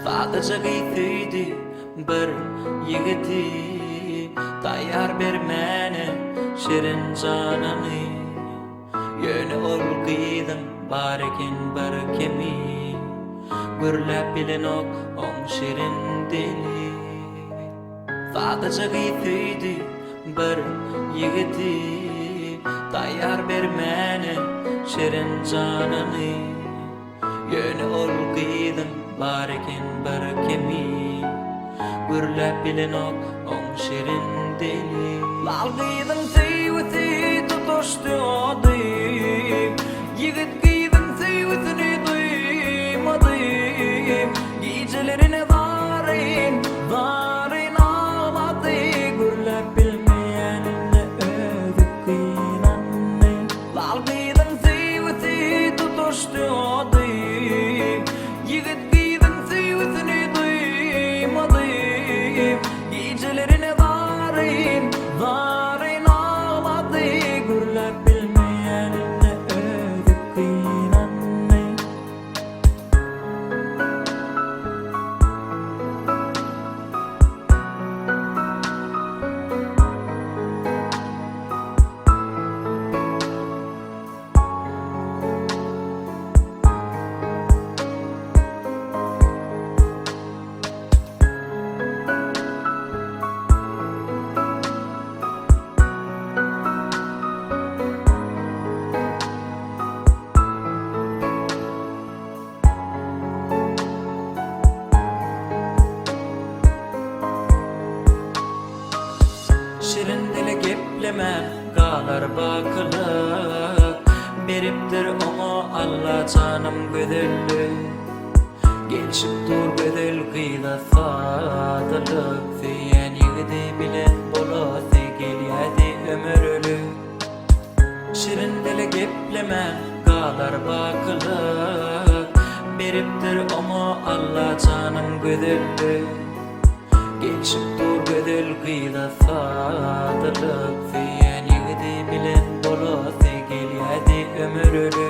Sadece giytiydi bir yigiti Tayyar bermeni şirin canını Yönü ol kıydım barikin bir kemi Gürlep bilin ok on şirin dili Sadece giytiydi bir yigiti Tayyar bermeni şirin canını Yönü ol kıydım barikin bir kemi Gürlep bilin ok on şirin dili Lal giydim siviti tutuştu odim Yigit giydim sivitini duymadım Giycelerine varin ağladı Gürlep bilmeyenine övüp kıynanne Lal giydim siviti tutuştu odim Yigit giydim sivitini duymadım Giycelerine varin ağladı Gürlep bilmeyenine övüp kıynanne Şirin dili gepleme kalar bakılık Beriptir onu Allah canım güdüllü Gelşip dur güdül kıyda sadılık Fiyen yigidi bilen bolası gelyedi ömürlü Şirin dili gepleme kalar bakılık Beriptir onu Allah canım güdüllü Gelşip dur güdül kıyda sadılık Fiyen yigidi bilen bolası gelyedi ömürlü